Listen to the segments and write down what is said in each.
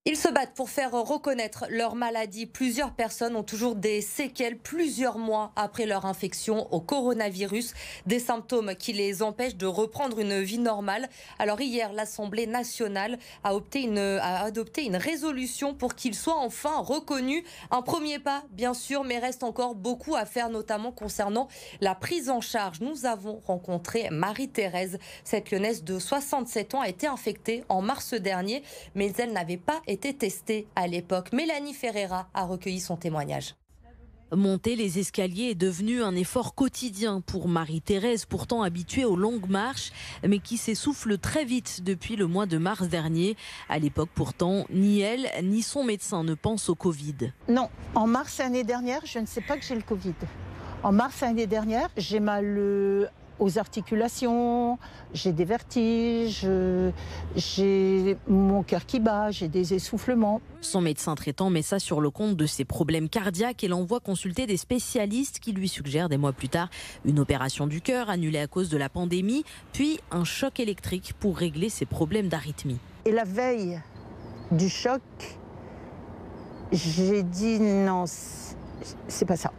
Ils se battent pour faire reconnaître leur maladie. Plusieurs personnes ont toujours des séquelles plusieurs mois après leur infection au coronavirus, des symptômes qui les empêchent de reprendre une vie normale. Alors hier, l'Assemblée nationale a adopté une résolution pour qu'ils soient enfin reconnus. Un premier pas, bien sûr, mais reste encore beaucoup à faire, notamment concernant la prise en charge. Nous avons rencontré Marie-Thérèse. Cette lyonnaise de 67 ans a été infectée en mars dernier, mais elle n'avait pas été testée à l'époque. Mélanie Ferreira a recueilli son témoignage. Monter les escaliers est devenu un effort quotidien pour Marie-Thérèse, pourtant habituée aux longues marches, mais qui s'essouffle très vite depuis le mois de mars dernier. À l'époque, pourtant, ni elle ni son médecin ne pensent au Covid. Non, en mars l'année dernière, je ne sais pas que j'ai le Covid. En mars l'année dernière, j'ai mal aux articulations, j'ai des vertiges, j'ai mon cœur qui bat, j'ai des essoufflements. Son médecin traitant met ça sur le compte de ses problèmes cardiaques et l'envoie consulter des spécialistes qui lui suggèrent des mois plus tard une opération du cœur annulée à cause de la pandémie, puis un choc électrique pour régler ses problèmes d'arythmie. Et la veille du choc, j'ai dit non, c'est pas ça.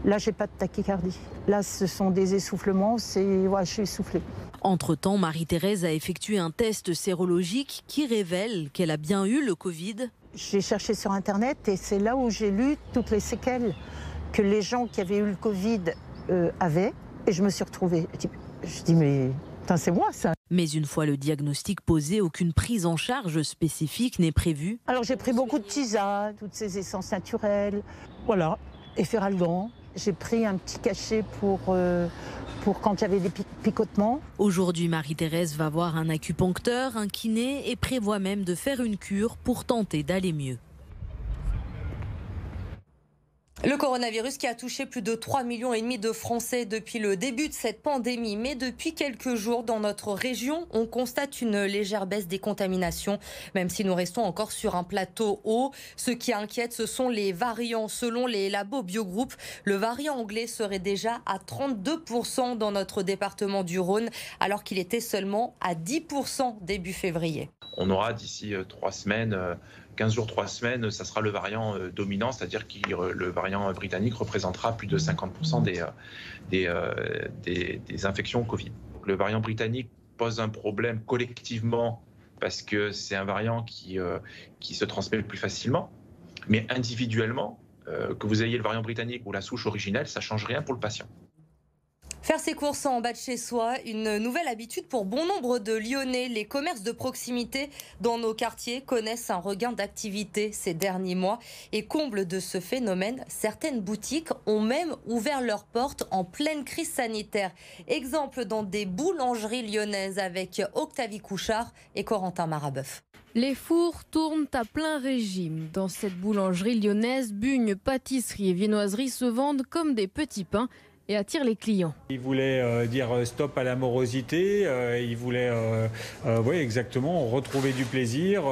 Là, j'ai pas de tachycardie. Là, ce sont des essoufflements, je suis essoufflée. Entre-temps, Marie-Thérèse a effectué un test sérologique qui révèle qu'elle a bien eu le Covid. J'ai cherché sur Internet et c'est là où j'ai lu toutes les séquelles que les gens qui avaient eu le Covid avaient. Et je me suis retrouvée. Je dis mais c'est moi ça. Mais une fois le diagnostic posé, aucune prise en charge spécifique n'est prévue. Alors j'ai pris beaucoup de tisanes, toutes ces essences naturelles. Voilà, Efferalgan. J'ai pris un petit cachet pour quand j'avais des picotements. Aujourd'hui, Marie-Thérèse va voir un acupuncteur, un kiné et prévoit même de faire une cure pour tenter d'aller mieux. Le coronavirus qui a touché plus de 3,5 millions de Français depuis le début de cette pandémie. Mais depuis quelques jours, dans notre région, on constate une légère baisse des contaminations, même si nous restons encore sur un plateau haut. Ce qui inquiète, ce sont les variants. Selon les labos Biogroup, le variant anglais serait déjà à 32% dans notre département du Rhône, alors qu'il était seulement à 10% début février. On aura d'ici 3 semaines... 15 jours, 3 semaines, ça sera le variant dominant, c'est-à-dire que le variant britannique représentera plus de 50% des infections Covid. Le variant britannique pose un problème collectivement parce que c'est un variant qui se transmet plus facilement, mais individuellement, que vous ayez le variant britannique ou la souche originelle, ça ne change rien pour le patient. Faire ses courses en bas de chez soi, une nouvelle habitude pour bon nombre de Lyonnais. Les commerces de proximité dans nos quartiers connaissent un regain d'activité ces derniers mois. Et comble de ce phénomène, certaines boutiques ont même ouvert leurs portes en pleine crise sanitaire. Exemple dans des boulangeries lyonnaises avec Octavie Couchard et Corentin Marabeuf. Les fours tournent à plein régime. Dans cette boulangerie lyonnaise, bugnes, pâtisseries et viennoiseries se vendent comme des petits pains et attire les clients. Il voulait dire stop à la morosité, il voulait exactement retrouver du plaisir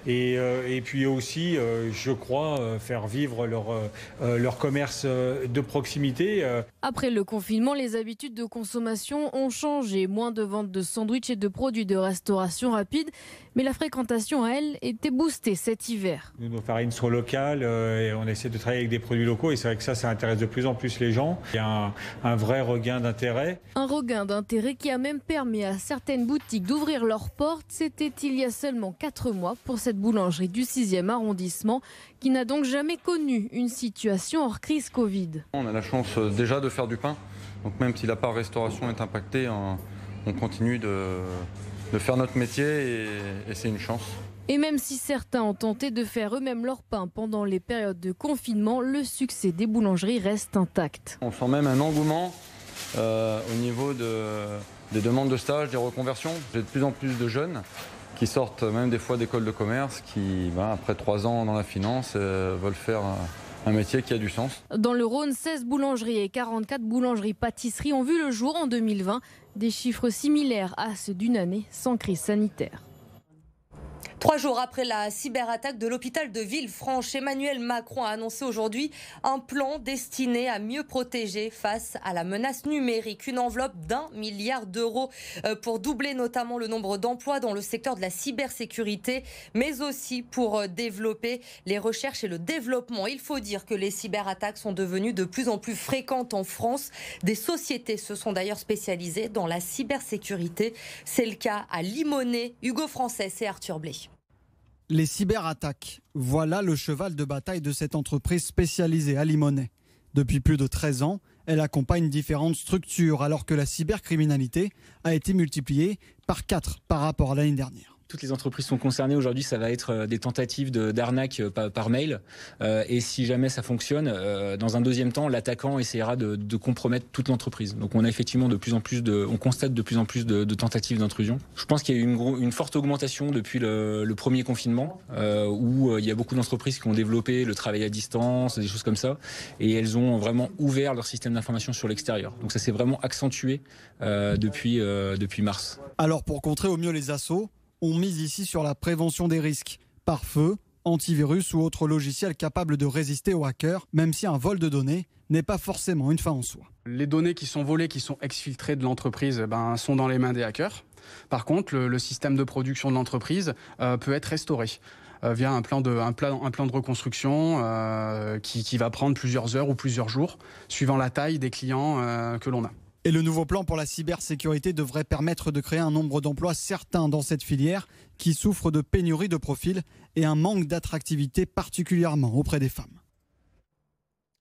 et puis aussi, je crois, faire vivre leur commerce de proximité. Après le confinement, les habitudes de consommation ont changé. Moins de ventes de sandwichs et de produits de restauration rapide, mais la fréquentation, elle, était boostée cet hiver. Nos farines sont locales et on essaie de travailler avec des produits locaux et c'est vrai que ça intéresse de plus en plus les gens. Il y a un vrai regain d'intérêt. Un regain d'intérêt qui a même permis à certaines boutiques d'ouvrir leurs portes. C'était il y a seulement 4 mois pour cette boulangerie du 6e arrondissement qui n'a donc jamais connu une situation hors crise Covid. On a la chance déjà de faire du pain, donc même si la part restauration est impactée, on continue de faire notre métier et c'est une chance. Et même si certains ont tenté de faire eux-mêmes leur pain pendant les périodes de confinement, le succès des boulangeries reste intact. On sent même un engouement au niveau des demandes de stage, des reconversions. J'ai de plus en plus de jeunes qui sortent même des fois d'écoles de commerce, qui, après 3 ans dans la finance, veulent faire un métier qui a du sens. Dans le Rhône, 16 boulangeries et 44 boulangeries-pâtisseries ont vu le jour en 2020. Des chiffres similaires à ceux d'une année sans crise sanitaire. 3 jours après la cyberattaque de l'hôpital de Villefranche, Emmanuel Macron a annoncé aujourd'hui un plan destiné à mieux protéger face à la menace numérique. Une enveloppe d'1 milliard d'euros pour doubler notamment le nombre d'emplois dans le secteur de la cybersécurité, mais aussi pour développer les recherches et le développement. Il faut dire que les cyberattaques sont devenues de plus en plus fréquentes en France. Des sociétés se sont d'ailleurs spécialisées dans la cybersécurité. C'est le cas à Limonest, Hugo Frances et Arthur Blé. Les cyberattaques, voilà le cheval de bataille de cette entreprise spécialisée à Limonest. Depuis plus de 13 ans, elle accompagne différentes structures alors que la cybercriminalité a été multipliée par 4 par rapport à l'année dernière. Toutes les entreprises sont concernées. Aujourd'hui, ça va être des tentatives d'arnaque par mail. Et si jamais ça fonctionne, dans un deuxième temps, l'attaquant essaiera de compromettre toute l'entreprise. Donc on a effectivement on constate de plus en plus de tentatives d'intrusion. Je pense qu'il y a eu une forte augmentation depuis le premier confinement, où il y a beaucoup d'entreprises qui ont développé le travail à distance, des choses comme ça. Et elles ont vraiment ouvert leur système d'information sur l'extérieur. Donc ça s'est vraiment accentué depuis mars. Alors pour contrer au mieux les assauts, on mise ici sur la prévention des risques, pare-feu, antivirus ou autres logiciels capables de résister aux hackers, même si un vol de données n'est pas forcément une fin en soi. Les données qui sont volées, qui sont exfiltrées de l'entreprise, sont dans les mains des hackers. Par contre, le système de production de l'entreprise peut être restauré via un plan de reconstruction qui va prendre plusieurs heures ou plusieurs jours, suivant la taille des clients que l'on a. Et le nouveau plan pour la cybersécurité devrait permettre de créer un nombre d'emplois certains dans cette filière qui souffre de pénurie de profils et un manque d'attractivité particulièrement auprès des femmes.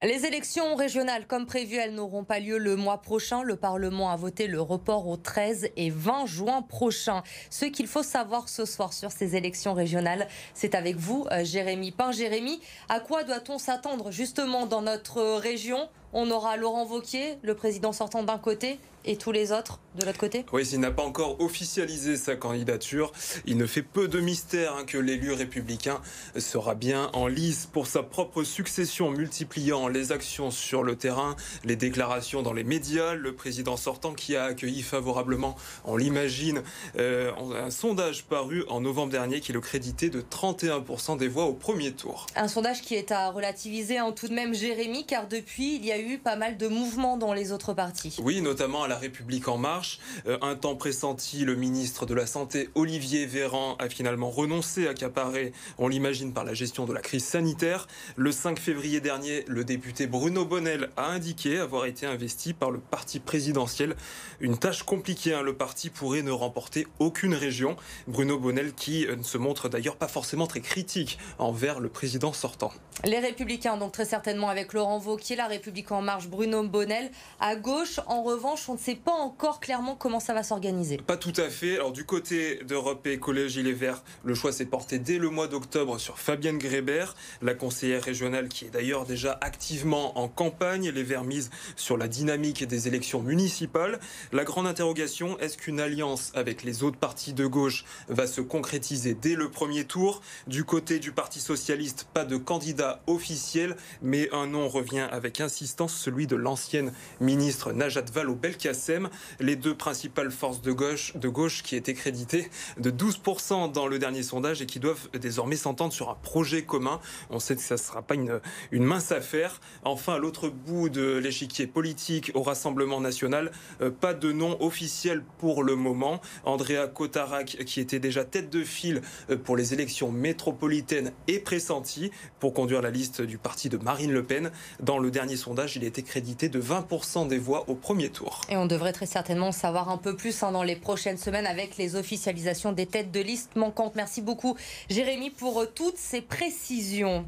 Les élections régionales, comme prévu, elles n'auront pas lieu le mois prochain. Le Parlement a voté le report au 13 et 20 juin prochain. Ce qu'il faut savoir ce soir sur ces élections régionales, c'est avec vous, Jérémy Pain. Jérémy, à quoi doit-on s'attendre justement dans notre région ? On aura Laurent Wauquiez, le président sortant d'un côté, et tous les autres de l'autre côté ? Oui, s'il n'a pas encore officialisé sa candidature, il ne fait peu de mystère que l'élu républicain sera bien en lice pour sa propre succession, multipliant les actions sur le terrain, les déclarations dans les médias. Le président sortant qui a accueilli favorablement, on l'imagine, un sondage paru en novembre dernier qui le créditait de 31% des voix au premier tour. Un sondage qui est à relativiser tout de même, Jérémy, car depuis, il y a eu pas mal de mouvements dans les autres partis. Oui, notamment à La République En Marche. Un temps pressenti, le ministre de la Santé, Olivier Véran, a finalement renoncé, accaparé, on l'imagine, par la gestion de la crise sanitaire. Le 5 février dernier, le député Bruno Bonnell a indiqué avoir été investi par le parti présidentiel. Une tâche compliquée, le parti pourrait ne remporter aucune région. Bruno Bonnell qui ne se montre d'ailleurs pas forcément très critique envers le président sortant. Les Républicains, donc très certainement avec Laurent Wauquiez, La République En Marche, Bruno Bonnell. À gauche, en revanche, on ne sait pas encore clairement comment ça va s'organiser. Pas tout à fait. Alors du côté d'Europe Écologie Les Verts, le choix s'est porté dès le mois d'octobre sur Fabienne Grébert, la conseillère régionale qui est d'ailleurs déjà activement en campagne. Les Verts misent sur la dynamique des élections municipales. La grande interrogation, est-ce qu'une alliance avec les autres partis de gauche va se concrétiser dès le premier tour ? Du côté du Parti Socialiste, pas de candidat officiel, mais un nom revient avec insistance, celui de l'ancienne ministre Najat Vallaud-Belkacem. Les deux principales forces de gauche qui étaient créditées de 12% dans le dernier sondage et qui doivent désormais s'entendre sur un projet commun. On sait que ça ne sera pas une mince affaire. Enfin, à l'autre bout de l'échiquier politique, au Rassemblement national, pas de nom officiel pour le moment. Andrea Cotarac, qui était déjà tête de file pour les élections métropolitaines, est pressenti pour conduire la liste du parti de Marine Le Pen. Dans le dernier sondage, il était crédité de 20% des voix au premier tour. Et on devrait très certainement savoir un peu plus dans les prochaines semaines avec les officialisations des têtes de liste manquantes. Merci beaucoup, Jérémy, pour toutes ces précisions.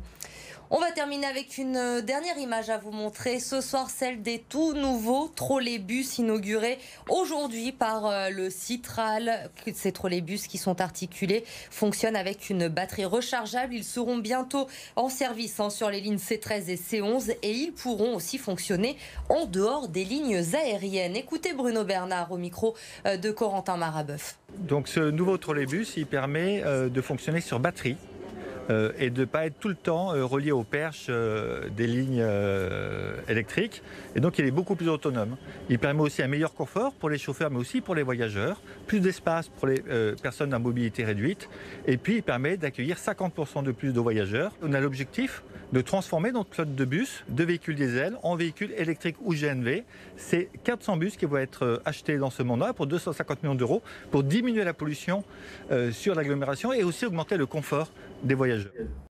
On va terminer avec une dernière image à vous montrer. Ce soir, celle des tout nouveaux trolleybus inaugurés aujourd'hui par le Citral. Ces trolleybus qui sont articulés fonctionnent avec une batterie rechargeable. Ils seront bientôt en service sur les lignes C13 et C11 et ils pourront aussi fonctionner en dehors des lignes aériennes. Écoutez Bruno Bernard au micro de Corentin Marabeuf. Donc ce nouveau trolleybus, il permet de fonctionner sur batterie. et de ne pas être tout le temps relié aux perches des lignes électriques. Et donc il est beaucoup plus autonome. Il permet aussi un meilleur confort pour les chauffeurs mais aussi pour les voyageurs, plus d'espace pour les personnes à mobilité réduite et puis il permet d'accueillir 50% de plus de voyageurs. On a l'objectif de transformer notre flotte de bus, de véhicules diesel en véhicules électriques ou GNV. C'est 400 bus qui vont être achetés dans ce mandat pour 250 millions d'euros pour diminuer la pollution sur l'agglomération et aussi augmenter le confort des voyageurs.